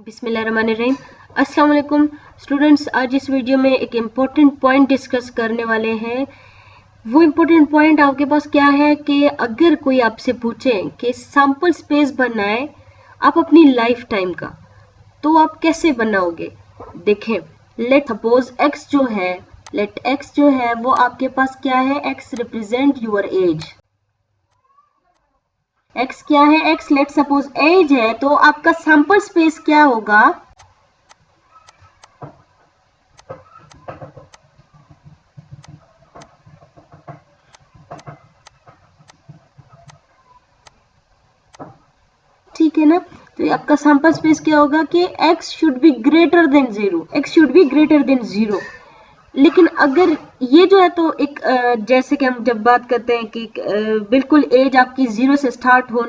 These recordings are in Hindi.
बिस्मिल्लाहिर्रहमानिर्रहीम। अस्सलाम वालेकुम स्टूडेंट्स, आज इस वीडियो में एक इम्पोर्टेंट पॉइंट डिस्कस करने वाले हैं। वो इम्पोर्टेंट पॉइंट आपके पास क्या है कि अगर कोई आपसे पूछे कि सैंपल स्पेस बनाए आप अपनी लाइफ टाइम का, तो आप कैसे बनाओगे। देखें, लेट सपोज एक्स जो है वो आपके पास क्या है, x represent your age. X क्या है, एक्स लेट सपोज एज है, तो आपका सैंपल स्पेस क्या होगा, ठीक है ना। तो आपका सैंपल स्पेस क्या होगा कि x should be greater than 0, x should be greater than 0। लेकिन अगर ये जो है तो एक जैसे कि हम जब बात करते हैं कि बिल्कुल एज आपकी 0 से स्टार्ट हो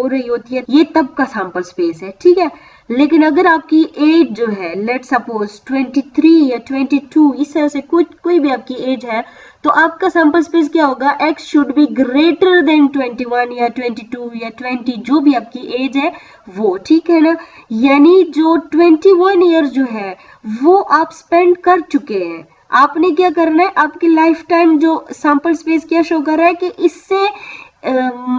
रही होती है, ये तब का सैंपल स्पेस है, ठीक है। लेकिन अगर आपकी एज जो है लेट सपोज 23 या 22, इस तरह से कोई भी आपकी एज है, तो आपका सैंपल स्पेस क्या होगा, x should be greater than 21 या 22 या 20, जो भी आपकी एज है वो, ठीक है ना। यानी जो 21 ईयर्स जो है वो आप स्पेंड कर चुके हैं। आपने क्या करना है, आपकी लाइफ टाइम जो सैंपल स्पेस क्या शो कर रहा है कि इससे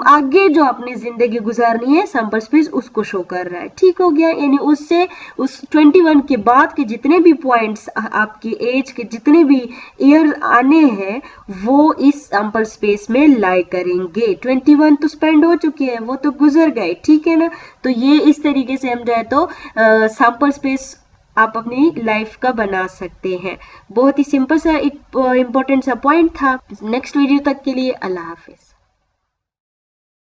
आगे जो आपने जिंदगी गुजारनी है, सैंपल स्पेस उसको शो कर रहा है, ठीक हो गया। यानी उससे उस 21 के बाद के जितने भी पॉइंट्स आपकी एज के जितने भी ईयर आने हैं वो इस सैंपल स्पेस में लाई करेंगे। 21 तो स्पेंड हो चुके हैं, वो तो गुजर गए, ठीक है ना। तो ये इस तरीके से हम जो है तो सैंपल स्पेस आप अपनी लाइफ का बना सकते हैं। बहुत ही सिंपल सा एक इम्पोर्टेंट सा पॉइंट था। नेक्स्ट वीडियो तक के लिए अल्लाह हाफिज।